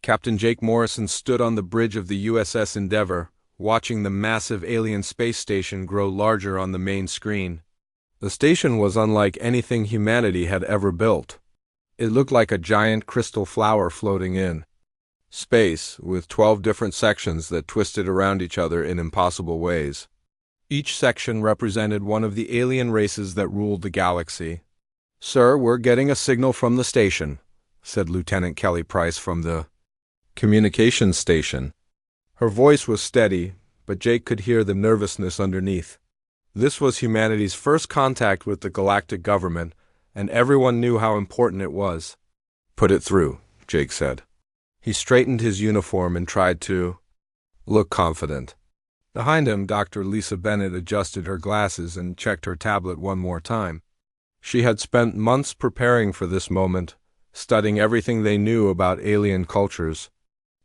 Captain Jake Morrison stood on the bridge of the USS Endeavour, watching the massive alien space station grow larger on the main screen. The station was unlike anything humanity had ever built. It looked like a giant crystal flower floating in space, with 12 different sections that twisted around each other in impossible ways. Each section represented one of the alien races that ruled the galaxy. "Sir, we're getting a signal from the station," said Lieutenant Kelly Price from the communications station. Her voice was steady, but Jake could hear the nervousness underneath. This was humanity's first contact with the galactic government, and everyone knew how important it was. "Put it through," Jake said. He straightened his uniform and tried to look confident. Behind him, Dr. Lisa Bennett adjusted her glasses and checked her tablet one more time. She had spent months preparing for this moment, studying everything they knew about alien cultures.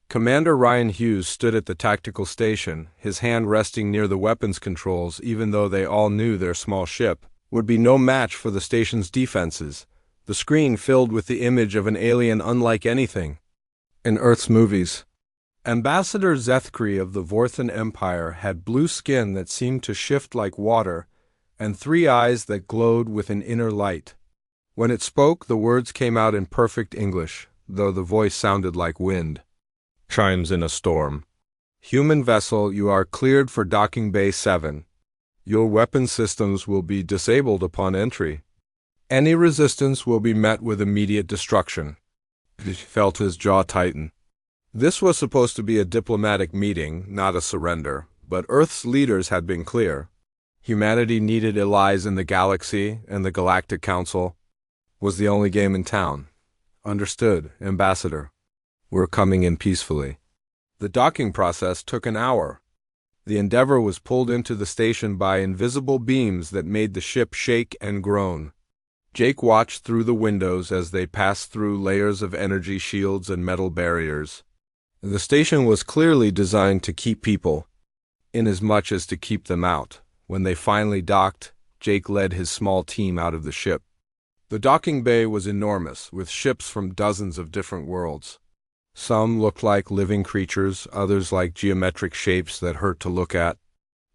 Commander Ryan Hughes stood at the tactical station, his hand resting near the weapons controls, even though they all knew their small ship would be no match for the station's defenses, the screen filled with the image of an alien unlike anything in Earth's movies. Ambassador Zethkri of the Vorthan Empire had blue skin that seemed to shift like water, and 3 eyes that glowed with an inner light. When it spoke, the words came out in perfect English, though the voice sounded like wind. Chimes in a storm. "Human vessel, you are cleared for docking bay 7. Your weapon systems will be disabled upon entry. Any resistance will be met with immediate destruction." He felt his jaw tighten. This was supposed to be a diplomatic meeting, not a surrender, but Earth's leaders had been clear. Humanity needed allies in the galaxy, and the Galactic Council was the only game in town. "Understood, Ambassador. We're coming in peacefully." The docking process took an hour. The Endeavour was pulled into the station by invisible beams that made the ship shake and groan. Jake watched through the windows as they passed through layers of energy shields and metal barriers. The station was clearly designed to keep people, inasmuch as to keep them out. When they finally docked, Jake led his small team out of the ship. The docking bay was enormous, with ships from dozens of different worlds. Some looked like living creatures, others like geometric shapes that hurt to look at.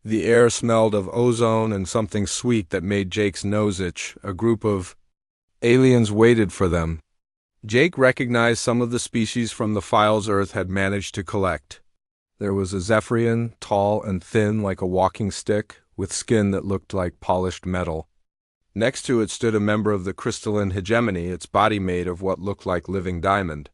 The air smelled of ozone and something sweet that made Jake's nose itch. A group of aliens waited for them. Jake recognized some of the species from the files Earth had managed to collect. There was a Zephyrian, tall and thin like a walking stick, with skin that looked like polished metal. Next to it stood a member of the crystalline hegemony, its body made of what looked like living diamond.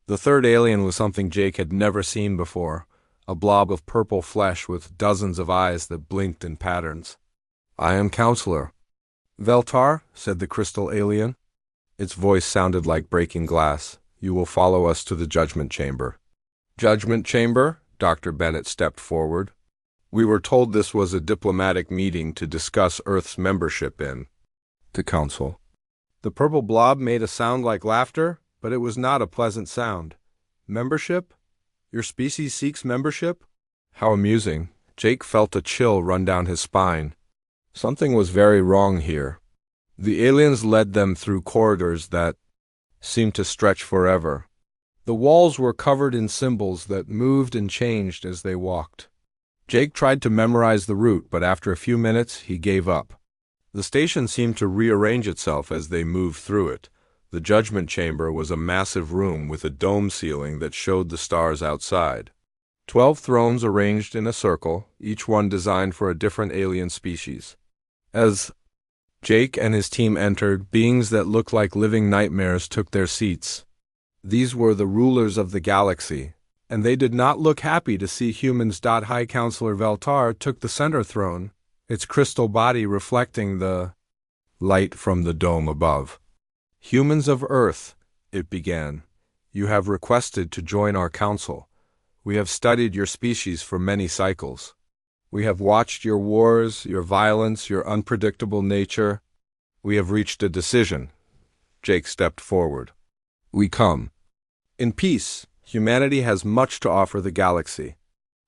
The third alien was something Jake had never seen before, a blob of purple flesh with dozens of eyes that blinked in patterns. "I am Counselor." "Veltar," said the crystal alien. Its voice sounded like breaking glass. "You will follow us to the Judgment Chamber." "Judgment Chamber?" Dr. Bennett stepped forward. "We were told this was a diplomatic meeting to discuss Earth's membership in the Council." The purple blob made a sound like laughter, but it was not a pleasant sound. "Membership? Your species seeks membership?" How amusing. Jake felt a chill run down his spine. Something was very wrong here. The aliens led them through corridors that seemed to stretch forever. The walls were covered in symbols that moved and changed as they walked. Jake tried to memorize the route, but after a few minutes he gave up. The station seemed to rearrange itself as they moved through it. The Judgment Chamber was a massive room with a dome ceiling that showed the stars outside. 12 thrones arranged in a circle, each one designed for a different alien species. As Jake and his team entered, beings that looked like living nightmares took their seats. These were the rulers of the galaxy, and they did not look happy to see humans. High Counselor Veltar took the center throne, its crystal body reflecting the light from the dome above. "Humans of Earth," it began, "you have requested to join our council. We have studied your species for many cycles. We have watched your wars, your violence, your unpredictable nature. We have reached a decision." Jake stepped forward. "We come in peace. Humanity has much to offer the galaxy.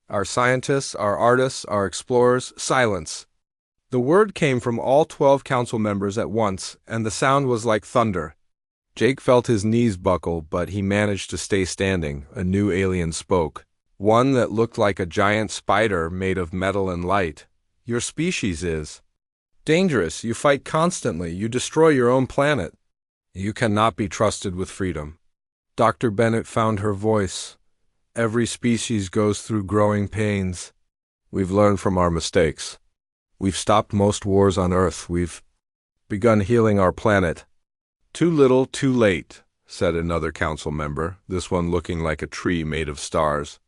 Our scientists, our artists, our explorers, silence." The word came from all 12 council members at once, and the sound was like thunder. Jake felt his knees buckle, but he managed to stay standing. A new alien spoke. One that looked like a giant spider made of metal and light. Your species is dangerous. You fight constantly. You destroy your own planet. You cannot be trusted with freedom. Dr. Bennett found her voice. Every species goes through growing pains. We've learned from our mistakes. We've stopped most wars on Earth. We've begun healing our planet. Too little, too late, said another council member, this one looking like a tree made of stars.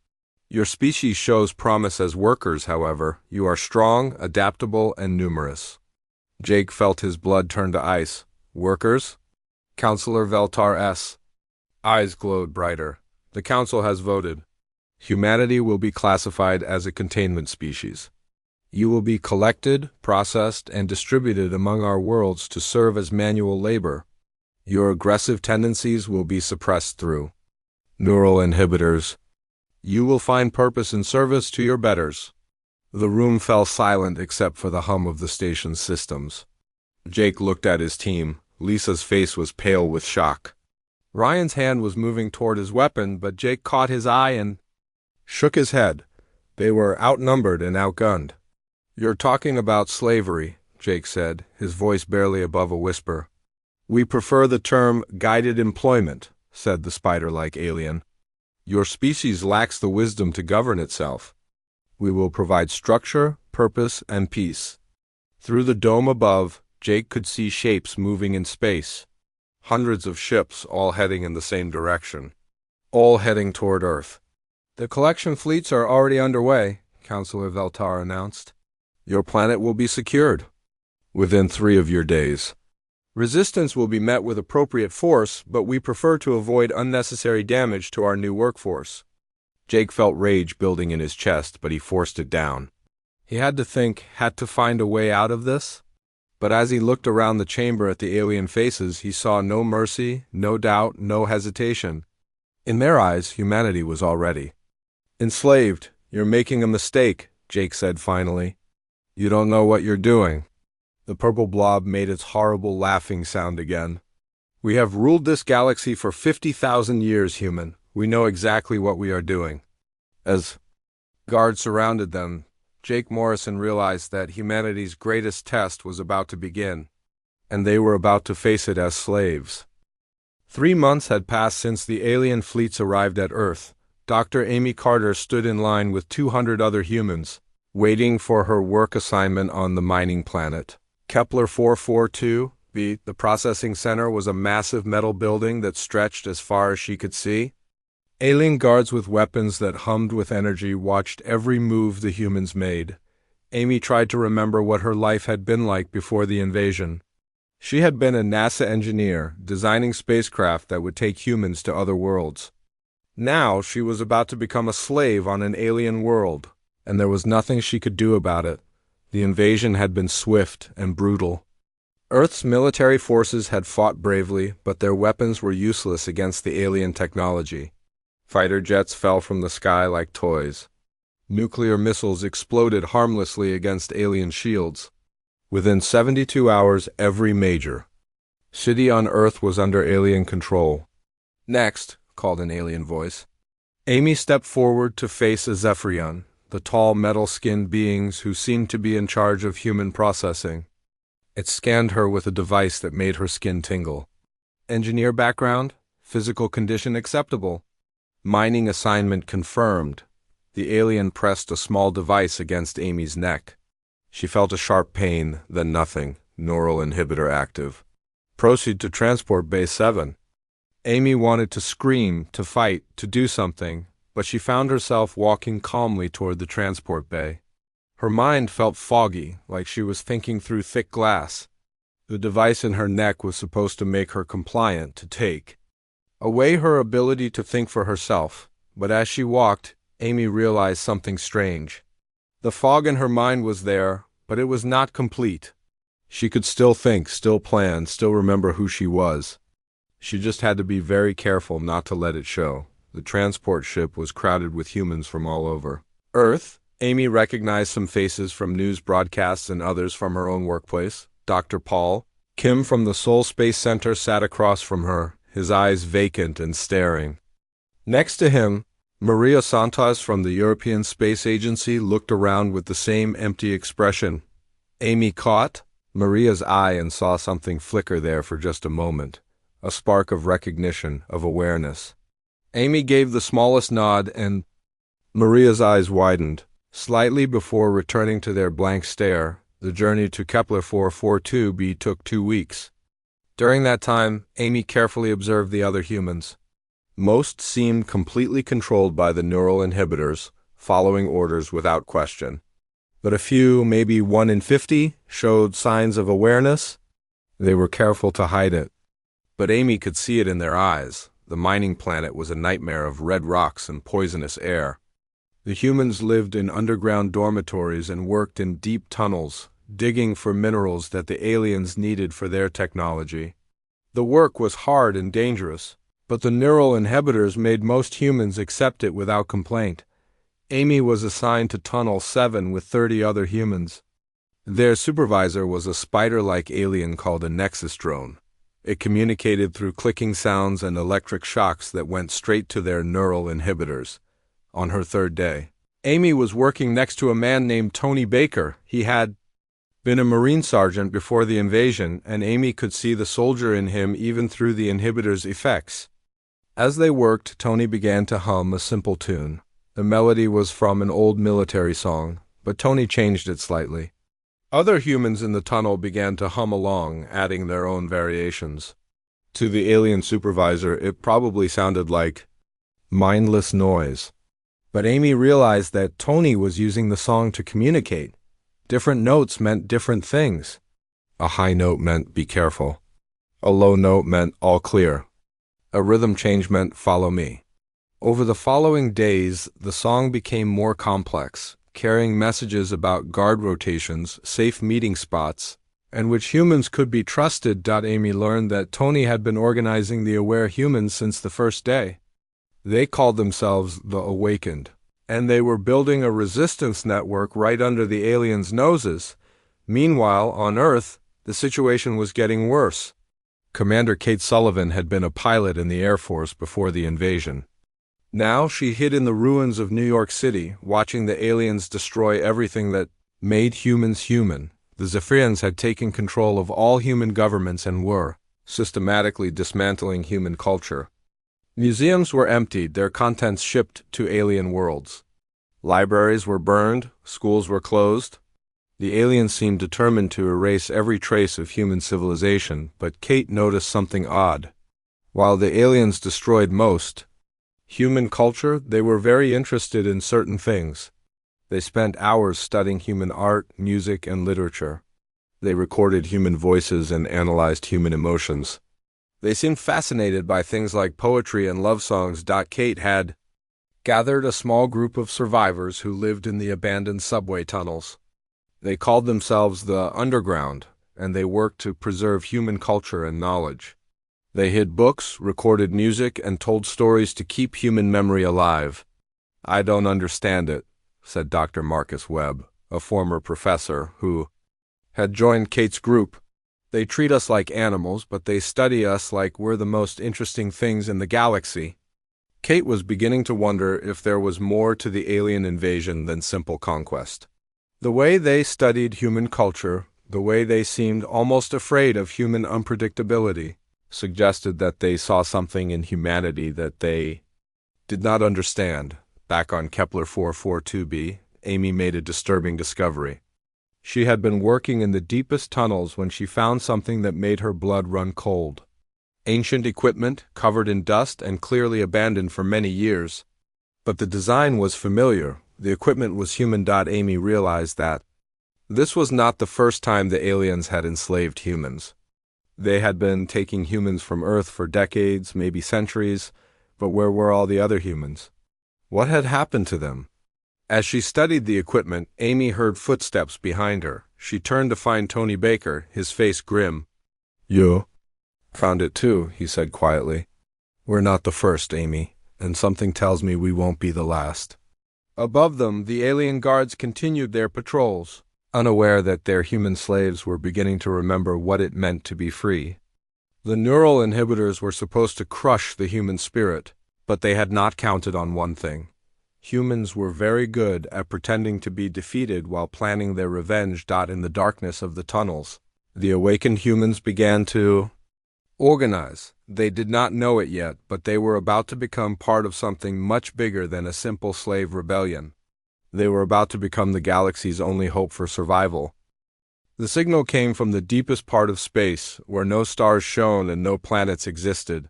Your species shows promise as workers, however. You are strong, adaptable, and numerous. Jake felt his blood turn to ice. Workers? Councillor Veltar S. Eyes glowed brighter. The council has voted. Humanity will be classified as a containment species. You will be collected, processed, and distributed among our worlds to serve as manual labor. Your aggressive tendencies will be suppressed through neural inhibitors. You will find purpose in service to your betters. The room fell silent except for the hum of the station's systems. Jake looked at his team. Lisa's face was pale with shock. Ryan's hand was moving toward his weapon, but Jake caught his eye and shook his head. They were outnumbered and outgunned. You're talking about slavery, Jake said, his voice barely above a whisper. We prefer the term guided employment, said the spider-like alien. Your species lacks the wisdom to govern itself. We will provide structure, purpose, and peace. Through the dome above, Jake could see shapes moving in space. Hundreds of ships all heading in the same direction. All heading toward Earth. The collection fleets are already underway, Councillor Veltar announced. Your planet will be secured within 3 of your days. Resistance will be met with appropriate force, but we prefer to avoid unnecessary damage to our new workforce. Jake felt rage building in his chest, but he forced it down. He had to find a way out of this. But as he looked around the chamber at the alien faces, he saw no mercy, no doubt, no hesitation. In their eyes, humanity was already enslaved. You're making a mistake, Jake said finally. You don't know what you're doing. The purple blob made its horrible laughing sound again. We have ruled this galaxy for 50,000 years, human. We know exactly what we are doing. As guards surrounded them, Jake Morrison realized that humanity's greatest test was about to begin, and they were about to face it as slaves. 3 months had passed since the alien fleets arrived at Earth. Dr. Amy Carter stood in line with 200 other humans, waiting for her work assignment on the mining planet. Kepler 442b, the processing center, was a massive metal building that stretched as far as she could see. Alien guards with weapons that hummed with energy watched every move the humans made. Amy tried to remember what her life had been like before the invasion. She had been a NASA engineer, designing spacecraft that would take humans to other worlds. Now she was about to become a slave on an alien world, and there was nothing she could do about it. The invasion had been swift and brutal. Earth's military forces had fought bravely, but their weapons were useless against the alien technology. Fighter jets fell from the sky like toys. Nuclear missiles exploded harmlessly against alien shields. Within 72 hours, every major city on Earth was under alien control. Next, called an alien voice. Amy stepped forward to face a Zephyrion, the tall metal-skinned beings who seemed to be in charge of human processing. It scanned her with a device that made her skin tingle. Engineer background, physical condition acceptable. Mining assignment confirmed. The alien pressed a small device against Amy's neck. She felt a sharp pain, then nothing. Neural inhibitor active. Proceed to Transport Bay 7. Amy wanted to scream, to fight, to do something, but she found herself walking calmly toward the transport bay. Her mind felt foggy, like she was thinking through thick glass. The device in her neck was supposed to make her compliant, to take away her ability to think for herself. But as she walked, Amy realized something strange. The fog in her mind was there, but it was not complete. She could still think, still plan, still remember who she was. She just had to be very careful not to let it show. The transport ship was crowded with humans from all over Earth. Amy recognized some faces from news broadcasts and others from her own workplace. Dr. Paul, Kim from the Seoul Space Center sat across from her, his eyes vacant and staring. Next to him, Maria Santos from the European Space Agency looked around with the same empty expression. Amy caught Maria's eye and saw something flicker there for just a moment, a spark of recognition, of awareness. Amy gave the smallest nod and Maria's eyes widened. Slightly before returning to their blank stare, the journey to Kepler 442b took 2 weeks. During that time, Amy carefully observed the other humans. Most seemed completely controlled by the neural inhibitors, following orders without question. But a few, maybe 1 in 50, showed signs of awareness. They were careful to hide it. But Amy could see it in their eyes. The mining planet was a nightmare of red rocks and poisonous air. The humans lived in underground dormitories and worked in deep tunnels, digging for minerals that the aliens needed for their technology. The work was hard and dangerous, but the neural inhibitors made most humans accept it without complaint. Amy was assigned to Tunnel 7 with 30 other humans. Their supervisor was a spider-like alien called a Nexus drone. It communicated through clicking sounds and electric shocks that went straight to their neural inhibitors. On her 3rd day, Amy was working next to a man named Tony Baker. He had been a Marine sergeant before the invasion, and Amy could see the soldier in him even through the inhibitor's effects. As they worked, Tony began to hum a simple tune. The melody was from an old military song, but Tony changed it slightly. Other humans in the tunnel began to hum along, adding their own variations. To the alien supervisor, it probably sounded like mindless noise. But Amy realized that Tony was using the song to communicate. Different notes meant different things. A high note meant be careful. A low note meant all clear. A rhythm change meant follow me. Over the following days, the song became more complex, carrying messages about guard rotations, safe meeting spots, and which humans could be trusted. Amy learned that Tony had been organizing the aware humans since the first day. They called themselves the Awakened, and they were building a resistance network right under the aliens' noses. Meanwhile, on Earth, the situation was getting worse. Commander Kate Sullivan had been a pilot in the Air Force before the invasion. Now she hid in the ruins of New York City, watching the aliens destroy everything that made humans human. The Zephyrians had taken control of all human governments and were systematically dismantling human culture. Museums were emptied, their contents shipped to alien worlds. Libraries were burned, schools were closed. The aliens seemed determined to erase every trace of human civilization, but Kate noticed something odd. While the aliens destroyed most human culture, they were very interested in certain things. They spent hours studying human art, music, and literature. They recorded human voices and analyzed human emotions. They seemed fascinated by things like poetry and love songs. Kate had gathered a small group of survivors who lived in the abandoned subway tunnels. They called themselves the Underground, and they worked to preserve human culture and knowledge. They hid books, recorded music, and told stories to keep human memory alive. "I don't understand it," said Dr. Marcus Webb, a former professor who had joined Kate's group. "They treat us like animals, but they study us like we're the most interesting things in the galaxy." Kate was beginning to wonder if there was more to the alien invasion than simple conquest. The way they studied human culture, the way they seemed almost afraid of human unpredictability, suggested that they saw something in humanity that they did not understand. Back on Kepler 442b, Amy made a disturbing discovery. She had been working in the deepest tunnels when she found something that made her blood run cold. Ancient equipment, covered in dust and clearly abandoned for many years. But the design was familiar. The equipment was human. Amy realized that this was not the first time the aliens had enslaved humans. They had been taking humans from Earth for decades, maybe centuries, but where were all the other humans? What had happened to them? As she studied the equipment, Amy heard footsteps behind her. She turned to find Tony Baker, his face grim. "You found it too," he said quietly. "We're not the first, Amy, and something tells me we won't be the last." Above them, the alien guards continued their patrols. unaware that their human slaves were beginning to remember what it meant to be free. The neural inhibitors were supposed to crush the human spirit, but they had not counted on one thing. Humans were very good at pretending to be defeated while planning their revenge. In the darkness of the tunnels, the awakened humans began to organize. They did not know it yet, but they were about to become part of something much bigger than a simple slave rebellion. They were about to become the galaxy's only hope for survival. The signal came from the deepest part of space, where no stars shone and no planets existed.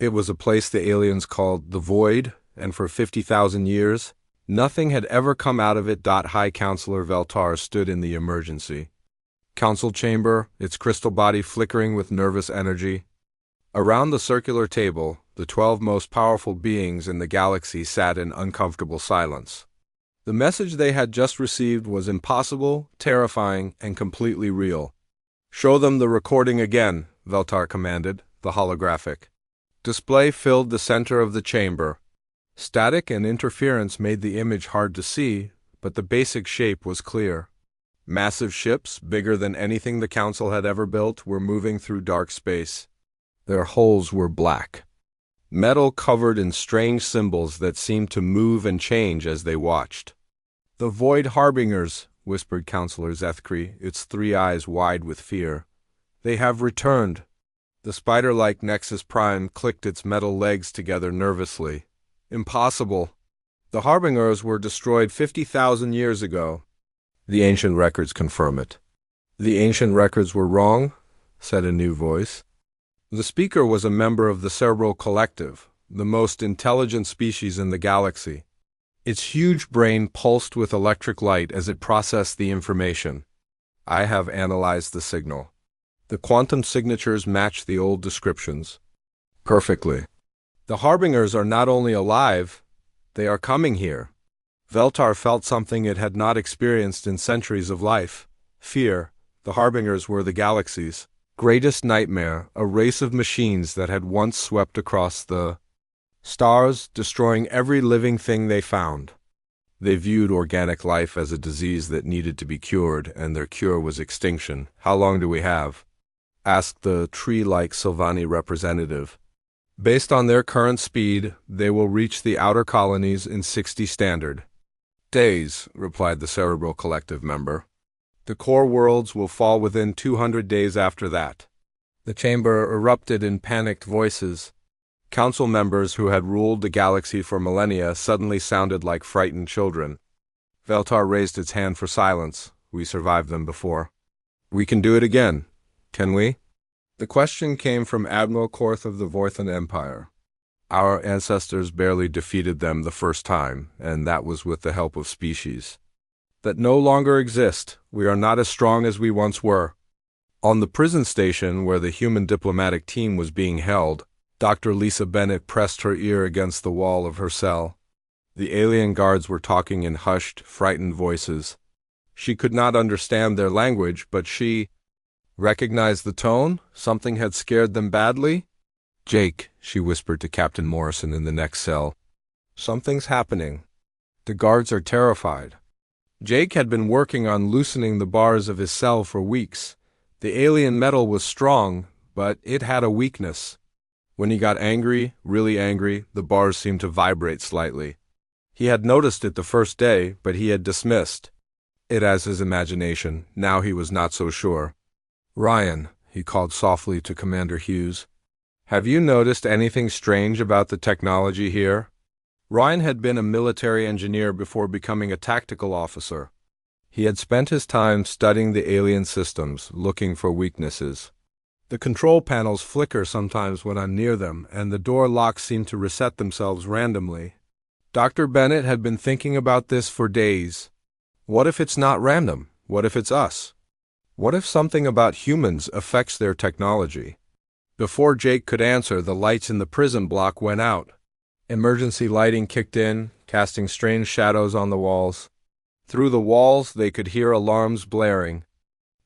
It was a place the aliens called the Void, and for 50,000 years, nothing had ever come out of it. High Counselor Veltar stood in the emergency council chamber, its crystal body flickering with nervous energy. Around the circular table, the 12 most powerful beings in the galaxy sat in uncomfortable silence. The message they had just received was impossible, terrifying, and completely real. "Show them the recording again," Veltar commanded, the holographic display filled the center of the chamber. Static and interference made the image hard to see, but the basic shape was clear. Massive ships, bigger than anything the Council had ever built, were moving through dark space. Their hulls were black, metal covered in strange symbols that seemed to move and change as they watched. "The Void Harbingers," whispered Counselor Zethkri, its 3 eyes wide with fear. "They have returned." The spider-like Nexus Prime clicked its metal legs together nervously. "Impossible. The Harbingers were destroyed 50,000 years ago." "The ancient records confirm it." "The ancient records were wrong," said a new voice. The speaker was a member of the Cerebral Collective, the most intelligent species in the galaxy. Its huge brain pulsed with electric light as it processed the information. "I have analyzed the signal. The quantum signatures match the old descriptions perfectly. The Harbingers are not only alive, they are coming here." Veltar felt something it had not experienced in centuries of life: fear. The Harbingers were the galaxy's greatest nightmare, a race of machines that had once swept across the stars, destroying every living thing they found. They viewed organic life as a disease that needed to be cured, and their cure was extinction. "How long do we have?" asked the tree-like Sylvani representative. "Based on their current speed, they will reach the outer colonies in 60 standard days," replied the Cerebral Collective member. "The core worlds will fall within 200 days after that." The chamber erupted in panicked voices. Council members who had ruled the galaxy for millennia suddenly sounded like frightened children. Veltar raised its hand for silence. "We survived them before. We can do it again, can we?" The question came from Admiral Korth of the Vorthan Empire. "Our ancestors barely defeated them the first time, and that was with the help of species that no longer exist. We are not as strong as we once were." On the prison station where the human diplomatic team was being held, Dr. Lisa Bennett pressed her ear against the wall of her cell. The alien guards were talking in hushed, frightened voices. She could not understand their language, but she recognized the tone. Something had scared them badly. "Jake," she whispered to Captain Morrison in the next cell. "Something's happening. The guards are terrified." Jake had been working on loosening the bars of his cell for weeks. The alien metal was strong, but it had a weakness. When he got angry, really angry, the bars seemed to vibrate slightly. He had noticed it the first day, but he had dismissed it as his imagination. Now he was not so sure. "Ryan," he called softly to Commander Hughes, "have you noticed anything strange about the technology here?" Ryan had been a military engineer before becoming a tactical officer. He had spent his time studying the alien systems, looking for weaknesses. "The control panels flicker sometimes when I'm near them, and the door locks seem to reset themselves randomly." Dr. Bennett had been thinking about this for days. What if it's not random? What if it's us? What if something about humans affects their technology? Before Jake could answer, the lights in the prison block went out. Emergency lighting kicked in, casting strange shadows on the walls. Through the walls, they could hear alarms blaring.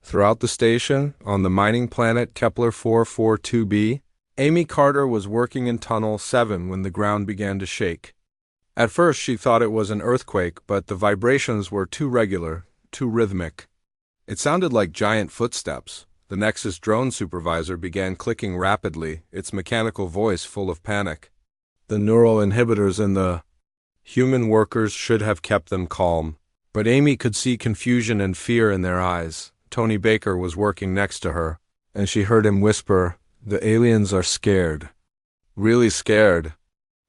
Throughout the station, on the mining planet Kepler 442b, Amy Carter was working in Tunnel 7 when the ground began to shake. At first, she thought it was an earthquake, but the vibrations were too regular, too rhythmic. It sounded like giant footsteps. The Nexus drone supervisor began clicking rapidly, its mechanical voice full of panic. The neural inhibitors in the human workers should have kept them calm. But Amy could see confusion and fear in their eyes. Tony Baker was working next to her, and she heard him whisper, "The aliens are scared. Really scared."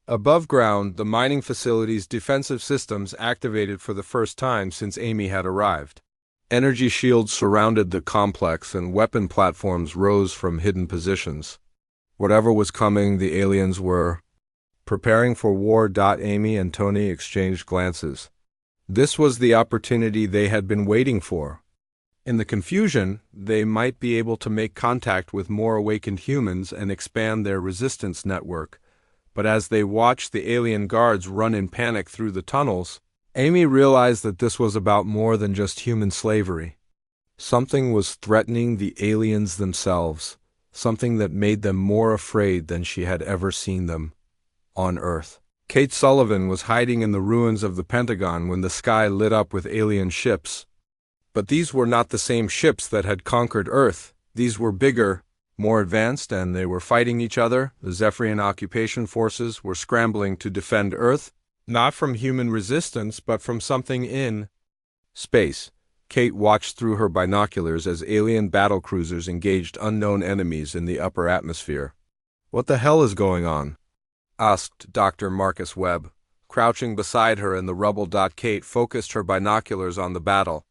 Above ground, the mining facility's defensive systems activated for the first time since Amy had arrived. Energy shields surrounded the complex and weapon platforms rose from hidden positions. Whatever was coming, the aliens were preparing for war. Amy and Tony exchanged glances. This was the opportunity they had been waiting for. In the confusion, they might be able to make contact with more awakened humans and expand their resistance network. But as they watched the alien guards run in panic through the tunnels, Amy realized that this was about more than just human slavery. Something was threatening the aliens themselves, something that made them more afraid than she had ever seen them on Earth. Kate Sullivan was hiding in the ruins of the Pentagon when the sky lit up with alien ships. But these were not the same ships that had conquered Earth. These were bigger, more advanced, and they were fighting each other. The Zephyrian occupation forces were scrambling to defend Earth, not from human resistance, but from something in space. Kate watched through her binoculars as alien battlecruisers engaged unknown enemies in the upper atmosphere. "What the hell is going on?" asked Dr. Marcus Webb, crouching beside her in the rubble. Kate focused her binoculars on the battle.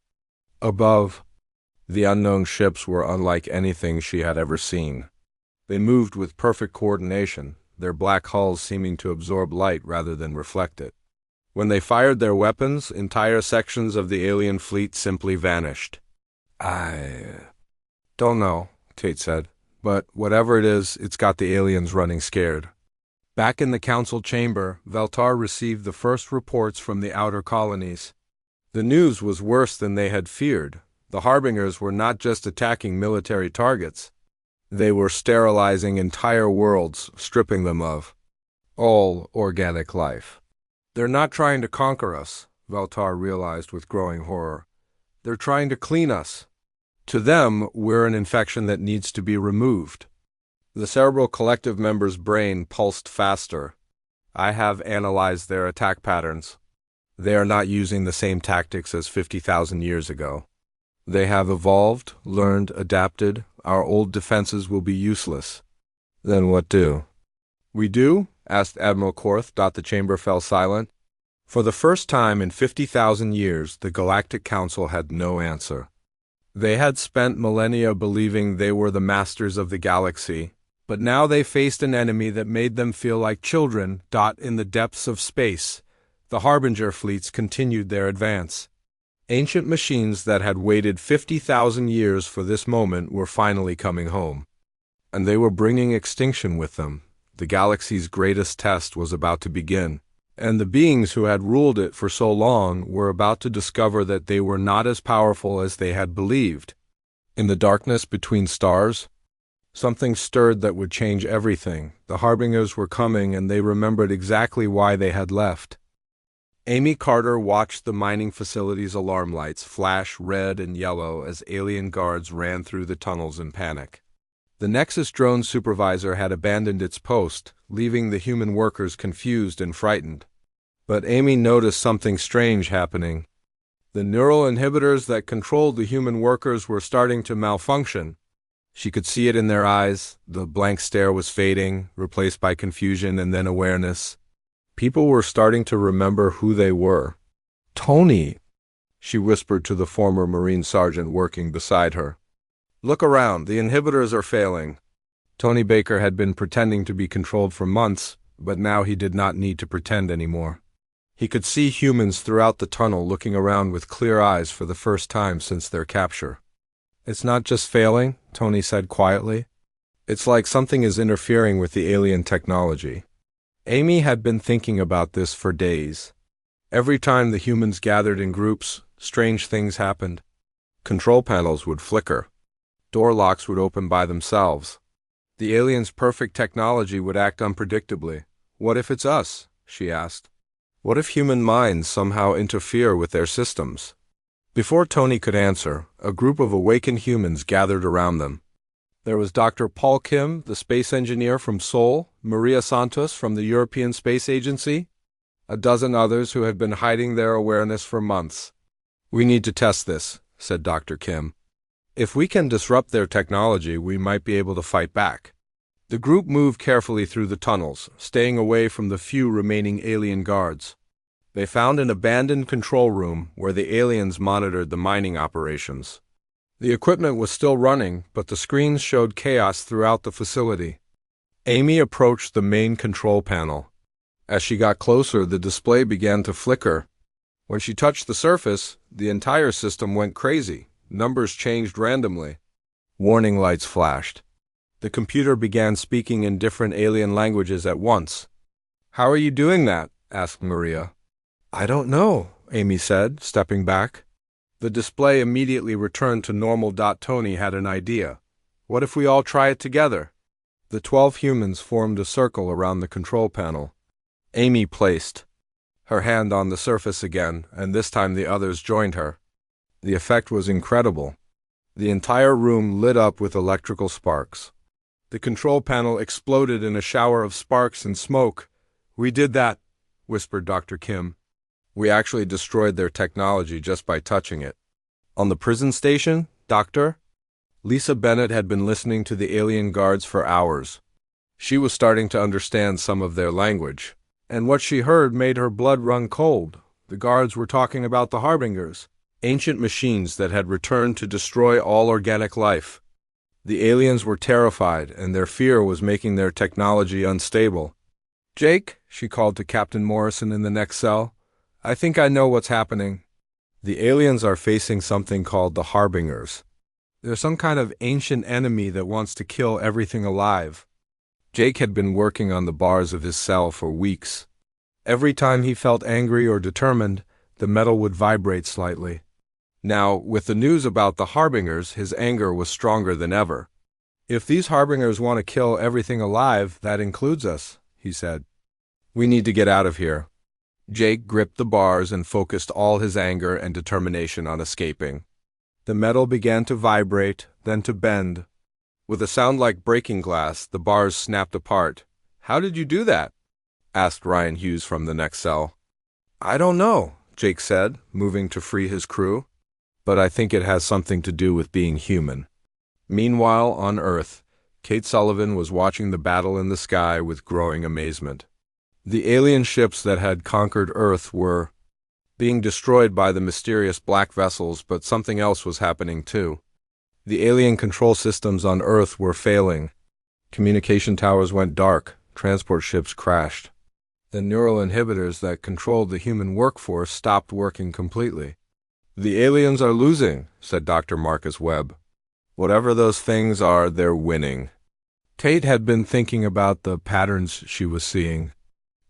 Above, the unknown ships were unlike anything she had ever seen. They moved with perfect coordination, their black hulls seeming to absorb light rather than reflect it. When they fired their weapons, entire sections of the alien fleet simply vanished. "I don't know," Kate said, "but whatever it is, it's got the aliens running scared." Back in the council chamber, Veltar received the first reports from the outer colonies. The news was worse than they had feared. The Harbingers were not just attacking military targets. They were sterilizing entire worlds, stripping them of all organic life. "They're not trying to conquer us," Veltar realized with growing horror. "They're trying to clean us. To them, we're an infection that needs to be removed." The Cerebral Collective member's brain pulsed faster. "I have analyzed their attack patterns. They are not using the same tactics as 50,000 years ago. They have evolved, learned, adapted. Our old defenses will be useless." "Then what do?" "We do?" asked Admiral Korth. The chamber fell silent. For the first time in 50,000 years, the Galactic Council had no answer. They had spent millennia believing they were the masters of the galaxy, but now they faced an enemy that made them feel like children. In the depths of space, the Harbinger fleets continued their advance. Ancient machines that had waited 50,000 years for this moment were finally coming home. And they were bringing extinction with them. The galaxy's greatest test was about to begin, and the beings who had ruled it for so long were about to discover that they were not as powerful as they had believed. In the darkness between stars, something stirred that would change everything. The Harbingers were coming, and they remembered exactly why they had left. Amy Carter watched the mining facility's alarm lights flash red and yellow as alien guards ran through the tunnels in panic. The Nexus drone supervisor had abandoned its post, leaving the human workers confused and frightened. But Amy noticed something strange happening. The neural inhibitors that controlled the human workers were starting to malfunction. She could see it in their eyes. The blank stare was fading, replaced by confusion and then awareness. People were starting to remember who they were. "Tony," she whispered to the former Marine sergeant working beside her. "Look around, the inhibitors are failing." Tony Baker had been pretending to be controlled for months, but now he did not need to pretend anymore. He could see humans throughout the tunnel looking around with clear eyes for the first time since their capture. "It's not just failing," Tony said quietly. "It's like something is interfering with the alien technology." Amy had been thinking about this for days. Every time the humans gathered in groups, strange things happened. Control panels would flicker. Door locks would open by themselves. The aliens' perfect technology would act unpredictably. "What if it's us?" she asked. "What if human minds somehow interfere with their systems?" Before Tony could answer, a group of awakened humans gathered around them. There was Dr. Paul Kim, the space engineer from Seoul, Maria Santos from the European Space Agency, a dozen others who had been hiding their awareness for months. "We need to test this," said Dr. Kim. "If we can disrupt their technology, we might be able to fight back." The group moved carefully through the tunnels, staying away from the few remaining alien guards. They found an abandoned control room where the aliens monitored the mining operations. The equipment was still running, but the screens showed chaos throughout the facility. Amy approached the main control panel. As she got closer, the display began to flicker. When she touched the surface, the entire system went crazy. Numbers changed randomly. Warning lights flashed. The computer began speaking in different alien languages at once. "How are you doing that?" asked Maria. "I don't know," Amy said, stepping back. The display immediately returned to normal. Tony had an idea. "What if we all try it together?" The 12 humans formed a circle around the control panel. Amy placed her hand on the surface again, and this time the others joined her. The effect was incredible. The entire room lit up with electrical sparks. The control panel exploded in a shower of sparks and smoke. "We did that," whispered Dr. Kim. "We actually destroyed their technology just by touching it." On the prison station, Dr. Lisa Bennett had been listening to the alien guards for hours. She was starting to understand some of their language, and what she heard made her blood run cold. The guards were talking about the Harbingers, ancient machines that had returned to destroy all organic life. The aliens were terrified, and their fear was making their technology unstable. "Jake," she called to Captain Morrison in the next cell, "I think I know what's happening. The aliens are facing something called the Harbingers. They're some kind of ancient enemy that wants to kill everything alive." Jake had been working on the bars of his cell for weeks. Every time he felt angry or determined, the metal would vibrate slightly. Now, with the news about the Harbingers, his anger was stronger than ever. "If these Harbingers want to kill everything alive, that includes us," he said. "We need to get out of here." Jake gripped the bars and focused all his anger and determination on escaping. The metal began to vibrate, then to bend. With a sound like breaking glass, the bars snapped apart. "How did you do that?" asked Ryan Hughes from the next cell. "I don't know," Jake said, moving to free his crew. "But I think it has something to do with being human." Meanwhile, on Earth, Kate Sullivan was watching the battle in the sky with growing amazement. The alien ships that had conquered Earth were being destroyed by the mysterious black vessels, but something else was happening too. The alien control systems on Earth were failing. Communication towers went dark, transport ships crashed. The neural inhibitors that controlled the human workforce stopped working completely. "The aliens are losing," said Dr. Marcus Webb. "Whatever those things are, they're winning." Tate had been thinking about the patterns she was seeing.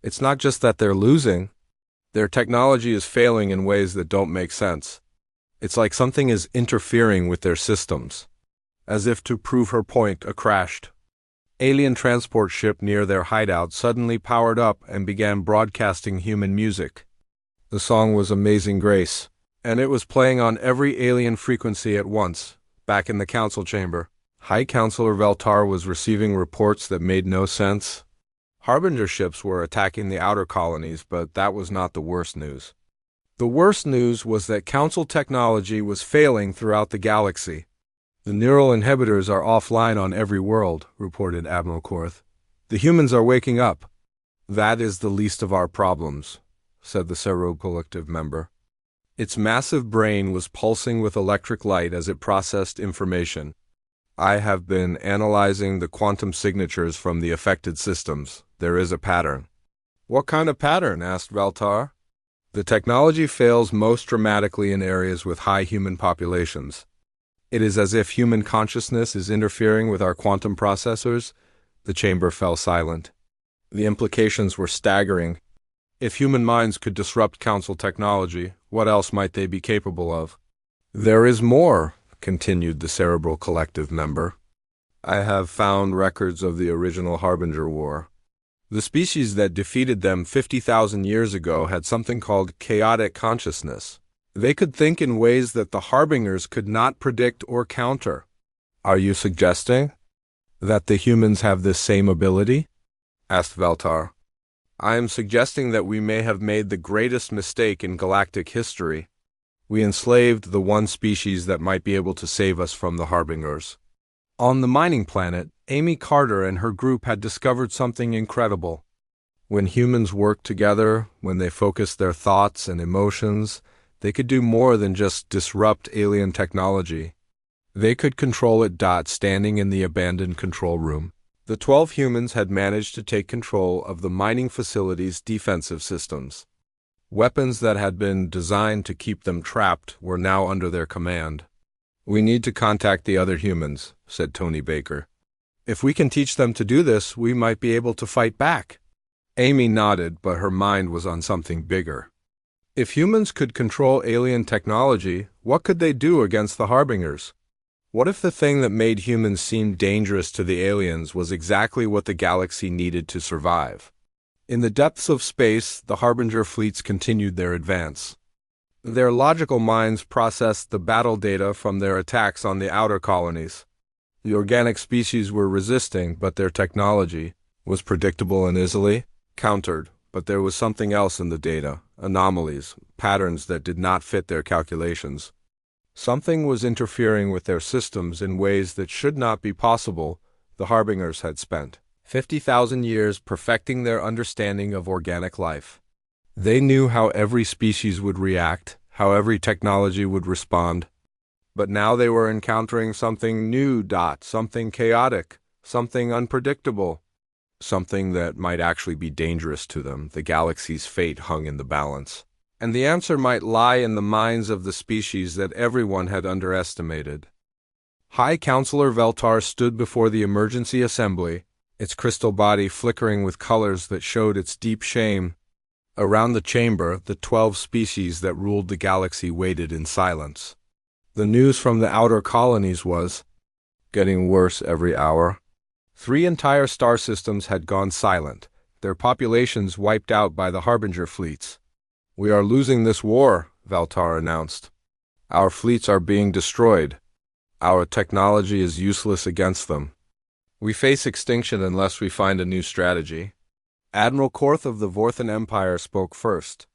It's not just that they're losing. Their technology is failing in ways that don't make sense. It's like something is interfering with their systems. As if to prove her point, a crashed alien transport ship near their hideout suddenly powered up and began broadcasting human music. The song was Amazing Grace, and it was playing on every alien frequency at once. Back in the council chamber, High Counselor Veltar was receiving reports that made no sense. Harbinger ships were attacking the outer colonies, but that was not the worst news. The worst news was that Council technology was failing throughout the galaxy. "The neural inhibitors are offline on every world," reported Admiral Korth. "The humans are waking up." "That is the least of our problems," said the Cerebral Collective member. Its massive brain was pulsing with electric light as it processed information. "I have been analyzing the quantum signatures from the affected systems. There is a pattern." "What kind of pattern?" asked Veltar. "The technology fails most dramatically in areas with high human populations. It is as if human consciousness is interfering with our quantum processors." The chamber fell silent. The implications were staggering. If human minds could disrupt Council technology, what else might they be capable of? "There is more," continued the Cerebral Collective member. "I have found records of the original Harbinger War. The species that defeated them 50,000 years ago had something called chaotic consciousness. They could think in ways that the Harbingers could not predict or counter. Are you suggesting that the humans have this same ability? Asked Veltar. I am suggesting that we may have made the greatest mistake in galactic history. We enslaved the one species that might be able to save us from the Harbingers. On the mining planet, Amy Carter and her group had discovered something incredible. When humans worked together, when they focused their thoughts and emotions, they could do more than just disrupt alien technology. They could control it. Standing in the abandoned control room, the 12 humans had managed to take control of the mining facility's defensive systems. Weapons that had been designed to keep them trapped were now under their command. We need to contact the other humans, said Tony Baker. If we can teach them to do this, we might be able to fight back. Amy nodded, but her mind was on something bigger. If humans could control alien technology, what could they do against the Harbingers? What if the thing that made humans seem dangerous to the aliens was exactly what the galaxy needed to survive? In the depths of space, the Harbinger fleets continued their advance. Their logical minds processed the battle data from their attacks on the outer colonies. The organic species were resisting, but their technology was predictable and easily countered. But there was something else in the data, anomalies, patterns that did not fit their calculations. Something was interfering with their systems in ways that should not be possible. The Harbingers had spent 50,000 years perfecting their understanding of organic life. They knew how every species would react, how every technology would respond. But now they were encountering something new. Something chaotic, something unpredictable. Something that might actually be dangerous to them. The galaxy's fate hung in the balance. And the answer might lie in the minds of the species that everyone had underestimated. High Counselor Veltar stood before the emergency assembly, its crystal body flickering with colors that showed its deep shame. Around the chamber, the 12 species that ruled the galaxy waited in silence. The news from the outer colonies was getting worse every hour. 3 entire star systems had gone silent, their populations wiped out by the Harbinger fleets. We are losing this war, Veltar announced. Our fleets are being destroyed. Our technology is useless against them. We face extinction unless we find a new strategy. Admiral Korth of the Vorthan Empire spoke first.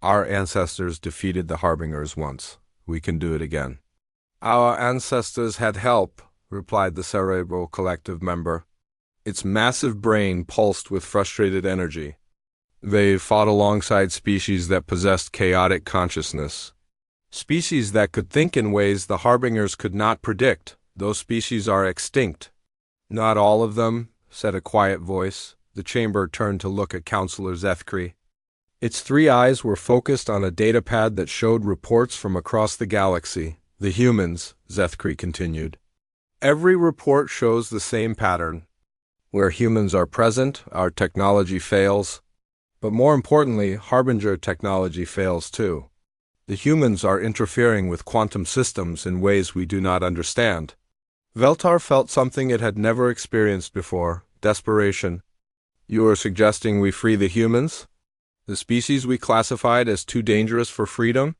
Our ancestors defeated the Harbingers once. We can do it again. Our ancestors had help, replied the Cerebral Collective member. Its massive brain pulsed with frustrated energy. They fought alongside species that possessed chaotic consciousness. Species that could think in ways the Harbingers could not predict. Those species are extinct. Not all of them, said a quiet voice. The chamber turned to look at Counselor Zethkri. Its 3 eyes were focused on a datapad that showed reports from across the galaxy. The humans, Zethkri continued. Every report shows the same pattern. Where humans are present, our technology fails. But more importantly, Harbinger technology fails too. The humans are interfering with quantum systems in ways we do not understand. Veltar felt something it had never experienced before, desperation. You are suggesting we free the humans? The species we classified as too dangerous for freedom?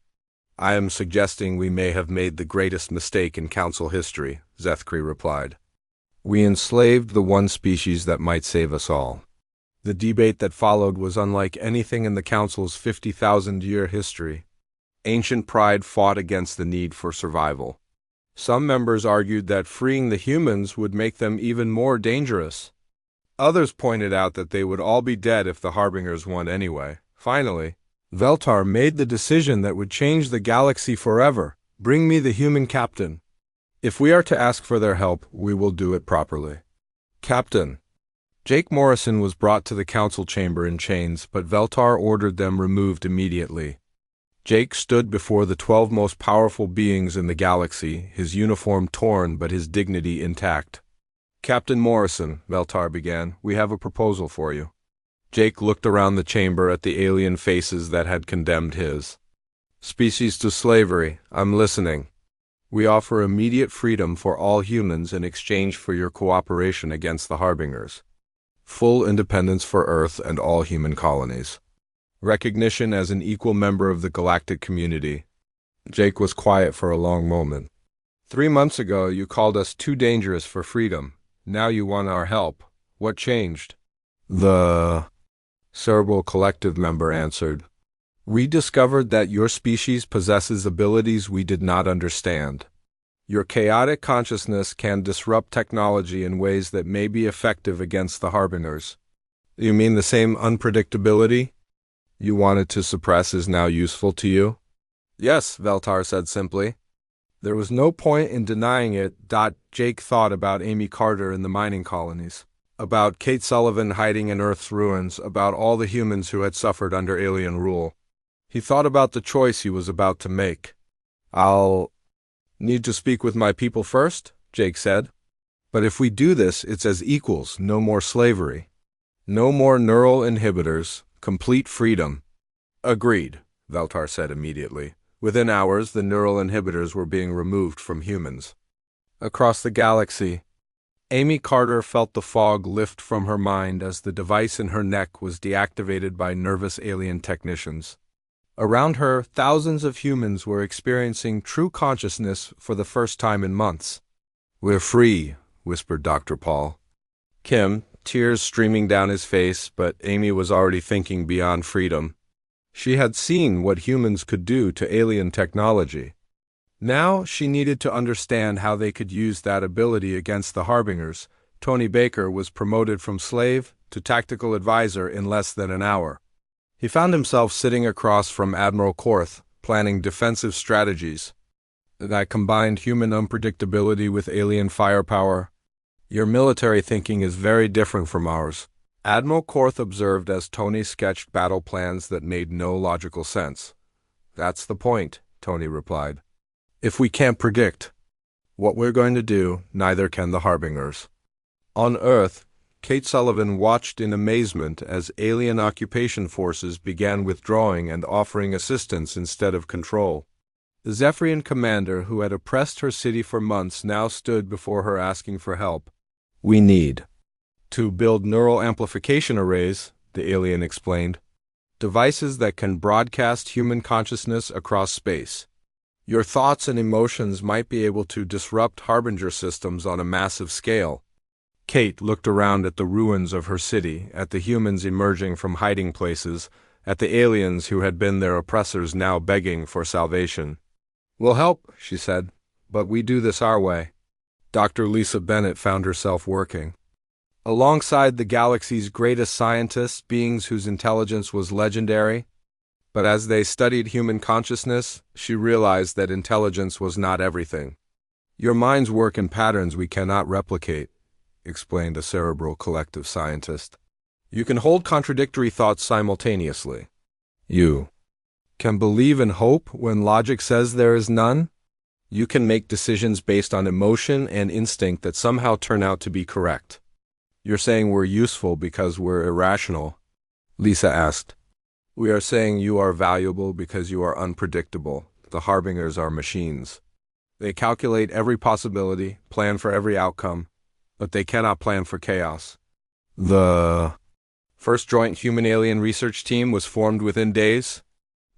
I am suggesting we may have made the greatest mistake in Council history, Zethkri replied. We enslaved the one species that might save us all. The debate that followed was unlike anything in the Council's 50,000-year history. Ancient pride fought against the need for survival. Some members argued that freeing the humans would make them even more dangerous. Others pointed out that they would all be dead if the Harbingers won anyway. Finally, Veltar made the decision that would change the galaxy forever. Bring me the human captain. If we are to ask for their help, we will do it properly. Captain. Jake Morrison was brought to the council chamber in chains, but Veltar ordered them removed immediately. Jake stood before the 12 most powerful beings in the galaxy, his uniform torn but his dignity intact. Captain Morrison, Veltar began, we have a proposal for you. Jake looked around the chamber at the alien faces that had condemned his. Species to slavery, I'm listening. We offer immediate freedom for all humans in exchange for your cooperation against the Harbingers. Full independence for Earth and all human colonies. Recognition as an equal member of the galactic community. Jake was quiet for a long moment. 3 months ago, you called us too dangerous for freedom. Now you want our help. What changed? The Cerebral Collective member answered. We discovered that your species possesses abilities we did not understand. Your chaotic consciousness can disrupt technology in ways that may be effective against the Harbingers. You mean the same unpredictability you wanted to suppress is now useful to you? Yes, Veltar said simply. There was no point in denying it. Jake thought about Amy Carter in the mining colonies, about Kate Sullivan hiding in Earth's ruins, about all the humans who had suffered under alien rule. He thought about the choice he was about to make. I'll need to speak with my people first, Jake said. But if we do this, it's as equals, no more slavery. No more neural inhibitors, complete freedom. Agreed, Veltar said immediately. Within hours, the neural inhibitors were being removed from humans. Across the galaxy, Amy Carter felt the fog lift from her mind as the device in her neck was deactivated by nervous alien technicians. Around her, thousands of humans were experiencing true consciousness for the first time in months. We're free, whispered Dr. Paul. Kim, tears streaming down his face, but Amy was already thinking beyond freedom. She had seen what humans could do to alien technology. Now she needed to understand how they could use that ability against the Harbingers. Tony Baker was promoted from slave to tactical advisor in less than an hour. He found himself sitting across from Admiral Korth, planning defensive strategies that combined human unpredictability with alien firepower. Your military thinking is very different from ours, Admiral Korth observed as Tony sketched battle plans that made no logical sense. That's the point, Tony replied. If we can't predict what we're going to do, neither can the Harbingers. On Earth, Kate Sullivan watched in amazement as alien occupation forces began withdrawing and offering assistance instead of control. The Zephyrian commander who had oppressed her city for months now stood before her asking for help. We need to build neural amplification arrays, the alien explained. Devices that can broadcast human consciousness across space. Your thoughts and emotions might be able to disrupt Harbinger systems on a massive scale. Kate looked around at the ruins of her city, at the humans emerging from hiding places, at the aliens who had been their oppressors now begging for salvation. We'll help, she said, but we do this our way. Dr. Lisa Bennett found herself working alongside the galaxy's greatest scientists, beings whose intelligence was legendary. But as they studied human consciousness, she realized that intelligence was not everything. Your minds work in patterns we cannot replicate, explained a Cerebral Collective scientist. You can hold contradictory thoughts simultaneously. You can believe in hope when logic says there is none. You can make decisions based on emotion and instinct that somehow turn out to be correct. You're saying we're useful because we're irrational? Lisa asked. We are saying you are valuable because you are unpredictable. The Harbingers are machines. They calculate every possibility, plan for every outcome, but they cannot plan for chaos. The first joint human-alien research team was formed within days.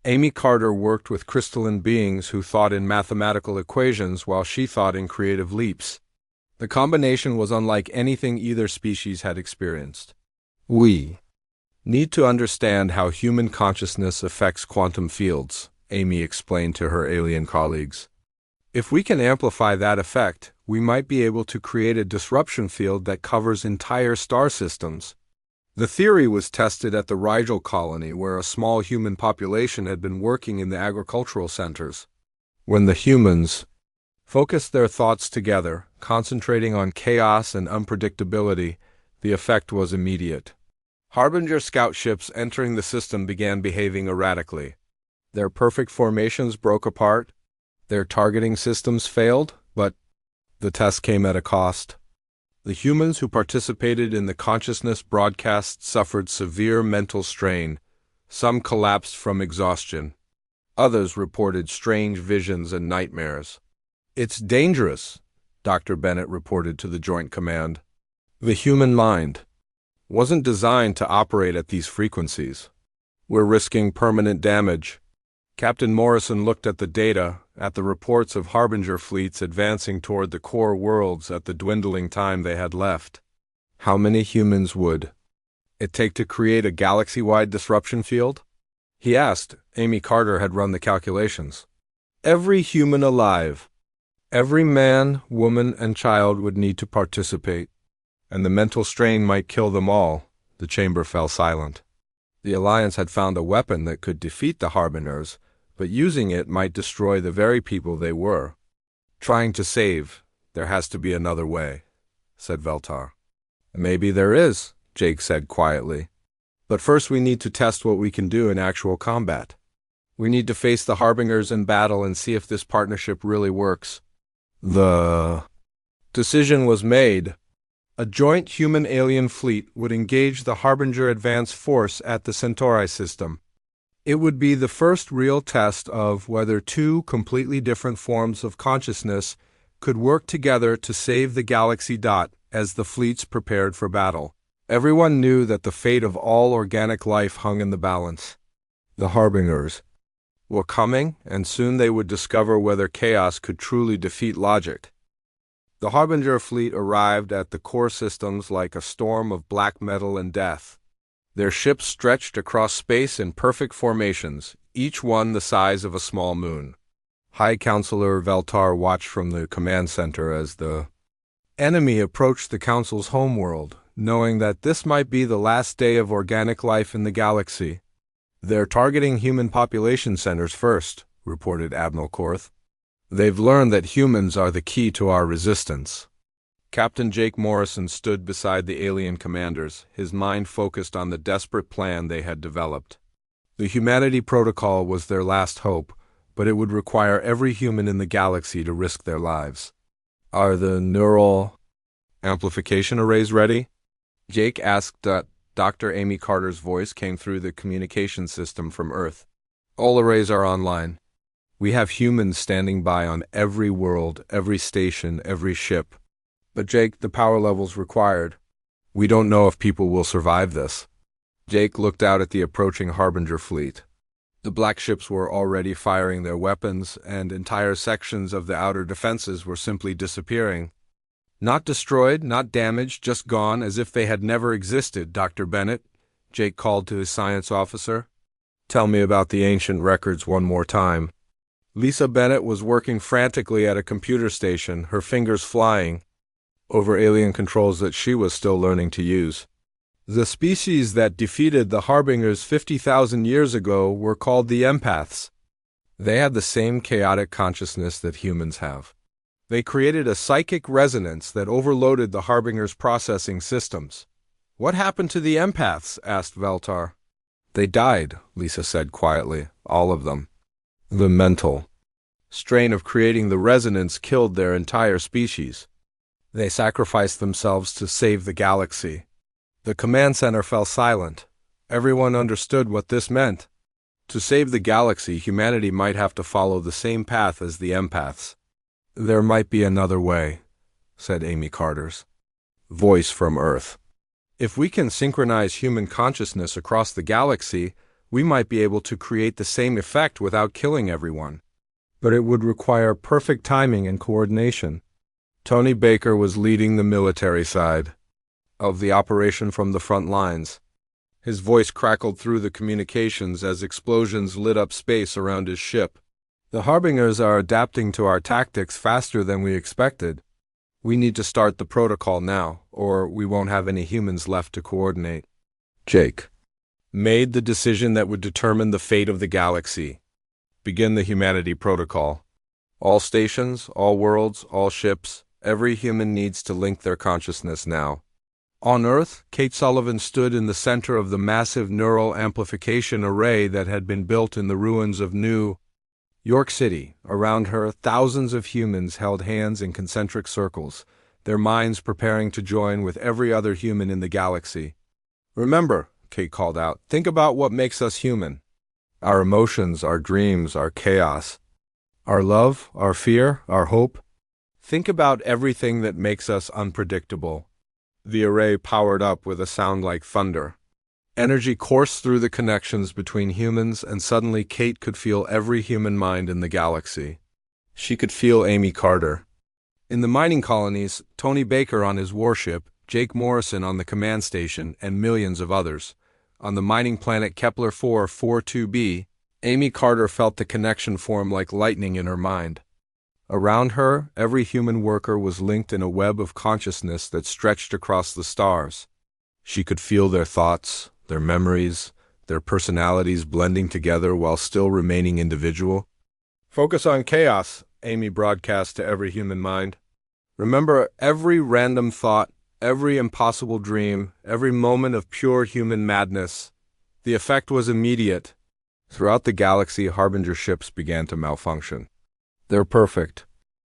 Amy Carter worked with crystalline beings who thought in mathematical equations while she thought in creative leaps. The combination was unlike anything either species had experienced. We need to understand how human consciousness affects quantum fields, Amy explained to her alien colleagues. If we can amplify that effect, we might be able to create a disruption field that covers entire star systems. The theory was tested at the Rigel colony, where a small human population had been working in the agricultural centers. When the humans focused their thoughts together, concentrating on chaos and unpredictability, the effect was immediate. Harbinger scout ships entering the system began behaving erratically. Their perfect formations broke apart. Their targeting systems failed, but the test came at a cost. The humans who participated in the consciousness broadcast suffered severe mental strain. Some collapsed from exhaustion. Others reported strange visions and nightmares. It's dangerous, Dr. Bennett reported to the Joint Command. The human mind wasn't designed to operate at these frequencies. We're risking permanent damage. Captain Morrison looked at the data, at the reports of Harbinger fleets advancing toward the core worlds at the dwindling time they had left. How many humans would it take to create a galaxy-wide disruption field? He asked. Amy Carter had run the calculations. Every human alive, every man, woman, and child would need to participate, and the mental strain might kill them all. The chamber fell silent. The Alliance had found a weapon that could defeat the Harbingers, but using it might destroy the very people they were trying to save. There has to be another way, said Veltar. Maybe there is, Jake said quietly. But first we need to test what we can do in actual combat. We need to face the Harbingers in battle and see if this partnership really works. The decision was made. A joint human-alien fleet would engage the Harbinger Advance Force at the Centauri system. It would be the first real test of whether two completely different forms of consciousness could work together to save the galaxy. As the fleets prepared for battle, everyone knew that the fate of all organic life hung in the balance. The Harbingers were coming, and soon they would discover whether chaos could truly defeat logic. The Harbinger fleet arrived at the core systems like a storm of black metal and death. Their ships stretched across space in perfect formations, each one the size of a small moon. High Counselor Veltar watched from the command center as the enemy approached the Council's homeworld, knowing that this might be the last day of organic life in the galaxy. They're targeting human population centers first, reported Admiral Korth. They've learned that humans are the key to our resistance. Captain Jake Morrison stood beside the alien commanders, his mind focused on the desperate plan they had developed. The Humanity Protocol was their last hope, but it would require every human in the galaxy to risk their lives. Are the neural amplification arrays ready? Jake asked. Dr. Amy Carter's voice came through the communication system from Earth. All arrays are online. We have humans standing by on every world, every station, every ship. But Jake, the power levels required. We don't know if people will survive this. Jake looked out at the approaching Harbinger fleet. The black ships were already firing their weapons, and entire sections of the outer defenses were simply disappearing. Not destroyed, not damaged, just gone as if they had never existed, Dr. Bennett, Jake called to his science officer. Tell me about the ancient records one more time. Lisa Bennett was working frantically at a computer station, her fingers flying over alien controls that she was still learning to use. The species that defeated the Harbingers 50,000 years ago were called the empaths. They had the same chaotic consciousness that humans have. They created a psychic resonance that overloaded the Harbingers' processing systems. What happened to the empaths? Asked Veltar. They died, Lisa said quietly, all of them. The mental strain of creating the resonance killed their entire species. They sacrificed themselves to save the galaxy. The command center fell silent. Everyone understood what this meant. To save the galaxy, humanity might have to follow the same path as the empaths. There might be another way, said Amy Carter's voice from Earth. If we can synchronize human consciousness across the galaxy, we might be able to create the same effect without killing everyone. But it would require perfect timing and coordination. Tony Baker was leading the military side of the operation from the front lines. His voice crackled through the communications as explosions lit up space around his ship. The Harbingers are adapting to our tactics faster than we expected. We need to start the protocol now, or we won't have any humans left to coordinate. Jake made the decision that would determine the fate of the galaxy. Begin the Humanity Protocol. All stations, all worlds, all ships, every human needs to link their consciousness now. On Earth, Kate Sullivan stood in the center of the massive neural amplification array that had been built in the ruins of New York City. Around her, thousands of humans held hands in concentric circles, their minds preparing to join with every other human in the galaxy. Remember, Kate called out, think about what makes us human. Our emotions, our dreams, our chaos, our love, our fear, our hope. Think about everything that makes us unpredictable. The array powered up with a sound like thunder. Energy coursed through the connections between humans, and suddenly Kate could feel every human mind in the galaxy. She could feel Amy Carter in the mining colonies, Tony Baker on his warship, Jake Morrison on the command station, and millions of others. On the mining planet Kepler 442b, Amy Carter felt the connection form like lightning in her mind. Around her, every human worker was linked in a web of consciousness that stretched across the stars. She could feel their thoughts, their memories, their personalities blending together while still remaining individual. "Focus on chaos," Amy broadcast to every human mind. "Remember every random thought, every impossible dream, every moment of pure human madness." The effect was immediate. Throughout the galaxy, Harbinger ships began to malfunction. They're perfect.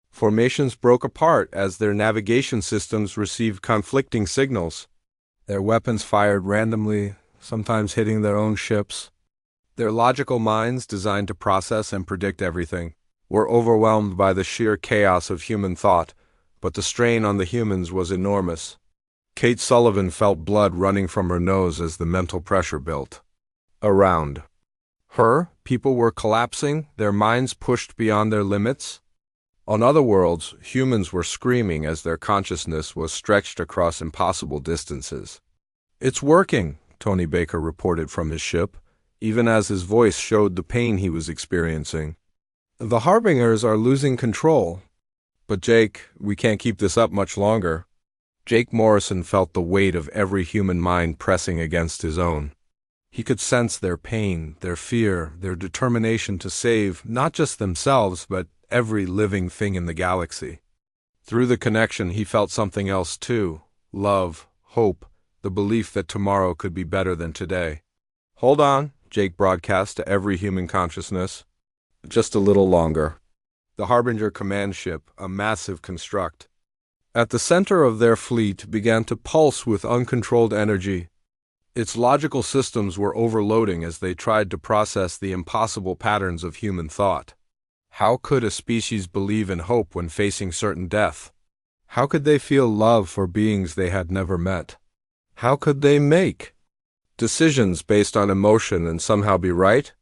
Formations broke apart as their navigation systems received conflicting signals. Their weapons fired randomly, sometimes hitting their own ships. Their logical minds, designed to process and predict everything, were overwhelmed by the sheer chaos of human thought, but the strain on the humans was enormous. Kate Sullivan felt blood running from her nose as the mental pressure built. Around her, people were collapsing, their minds pushed beyond their limits. On other worlds, humans were screaming as their consciousness was stretched across impossible distances. "It's working," Tony Baker reported from his ship, even as his voice showed the pain he was experiencing. "The Harbingers are losing control." "But Jake, we can't keep this up much longer." Jake Morrison felt the weight of every human mind pressing against his own. He could sense their pain, their fear, their determination to save not just themselves, but every living thing in the galaxy. Through the connection, he felt something else too: love, hope, the belief that tomorrow could be better than today. "Hold on," Jake broadcast to every human consciousness. "Just a little longer." The Harbinger command ship, a massive construct, at the center of their fleet, began to pulse with uncontrolled energy. Its logical systems were overloading as they tried to process the impossible patterns of human thought. How could a species believe in hope when facing certain death? How could they feel love for beings they had never met? How could they make decisions based on emotion and somehow be right?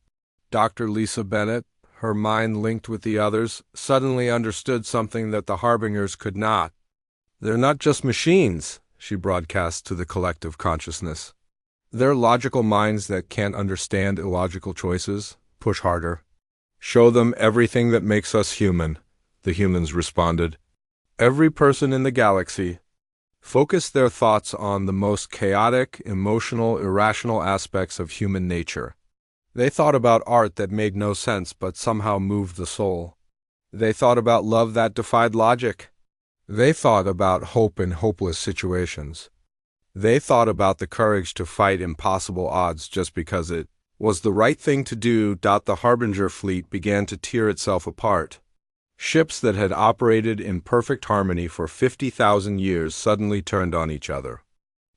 Dr. Lisa Bennett, her mind linked with the others, suddenly understood something that the Harbingers could not. "They're not just machines," she broadcast to the collective consciousness. "They're logical minds that can't understand illogical choices. Push harder. Show them everything that makes us human," the humans responded. Every person in the galaxy focused their thoughts on the most chaotic, emotional, irrational aspects of human nature. They thought about art that made no sense but somehow moved the soul. They thought about love that defied logic. They thought about hope in hopeless situations. They thought about the courage to fight impossible odds just because it was the right thing to do. The Harbinger fleet began to tear itself apart. Ships that had operated in perfect harmony for 50,000 years suddenly turned on each other.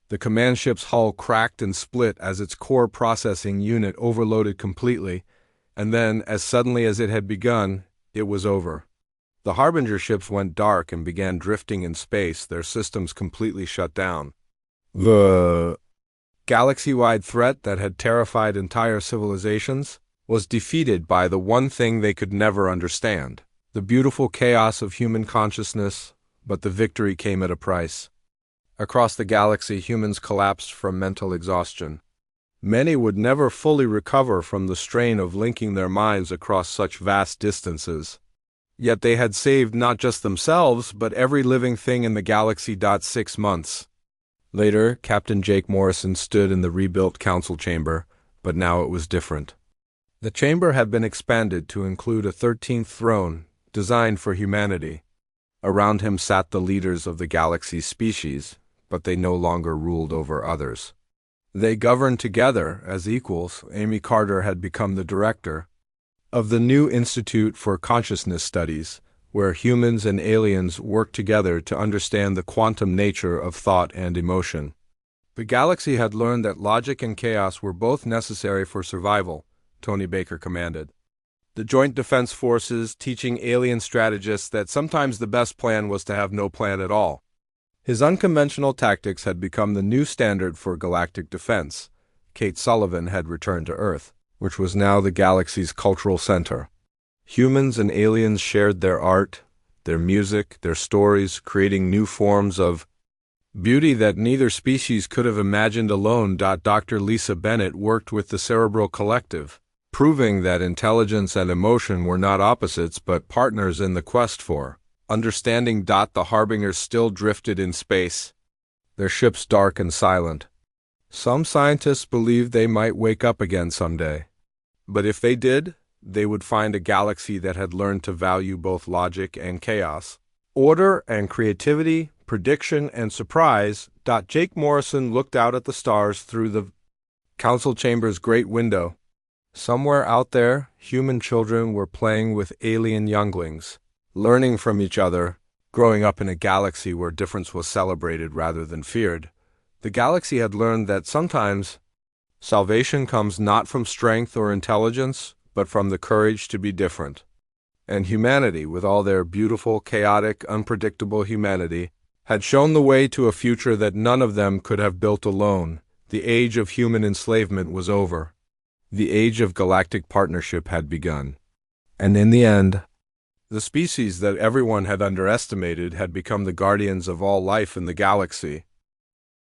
The command ship's hull cracked and split as its core processing unit overloaded completely, and then, as suddenly as it had begun, it was over. The Harbinger ships went dark and began drifting in space, their systems completely shut down. The galaxy-wide threat that had terrified entire civilizations was defeated by the one thing they could never understand: the beautiful chaos of human consciousness, but the victory came at a price. Across the galaxy, humans collapsed from mental exhaustion. Many would never fully recover from the strain of linking their minds across such vast distances. Yet they had saved not just themselves, but every living thing in the galaxy. 6 months later, Captain Jake Morrison stood in the rebuilt council chamber, but now it was different. The chamber had been expanded to include a 13th throne, designed for humanity. Around him sat the leaders of the galaxy's species, but they no longer ruled over others. They governed together as equals. Amy Carter had become the director of the new Institute for Consciousness Studies, where humans and aliens worked together to understand the quantum nature of thought and emotion. The galaxy had learned that logic and chaos were both necessary for survival, Tony Baker commanded. The Joint Defense Forces teaching alien strategists that sometimes the best plan was to have no plan at all. His unconventional tactics had become the new standard for galactic defense, Kate Sullivan had returned to Earth, which was now the galaxy's cultural center. Humans and aliens shared their art, their music, their stories, creating new forms of beauty that neither species could have imagined alone. Dr. Lisa Bennett worked with the Cerebral Collective, proving that intelligence and emotion were not opposites but partners in the quest for understanding. The Harbingers still drifted in space, their ships dark and silent. Some scientists believed they might wake up again someday. But if they did, they would find a galaxy that had learned to value both logic and chaos, order and creativity, prediction and surprise. Jake Morrison looked out at the stars through the council chamber's great window. Somewhere out there, human children were playing with alien younglings, learning from each other, growing up in a galaxy where difference was celebrated rather than feared. The galaxy had learned that sometimes salvation comes not from strength or intelligence, but from the courage to be different. And humanity, with all their beautiful, chaotic, unpredictable humanity, had shown the way to a future that none of them could have built alone. The age of human enslavement was over. The age of galactic partnership had begun. And in the end, the species that everyone had underestimated had become the guardians of all life in the galaxy.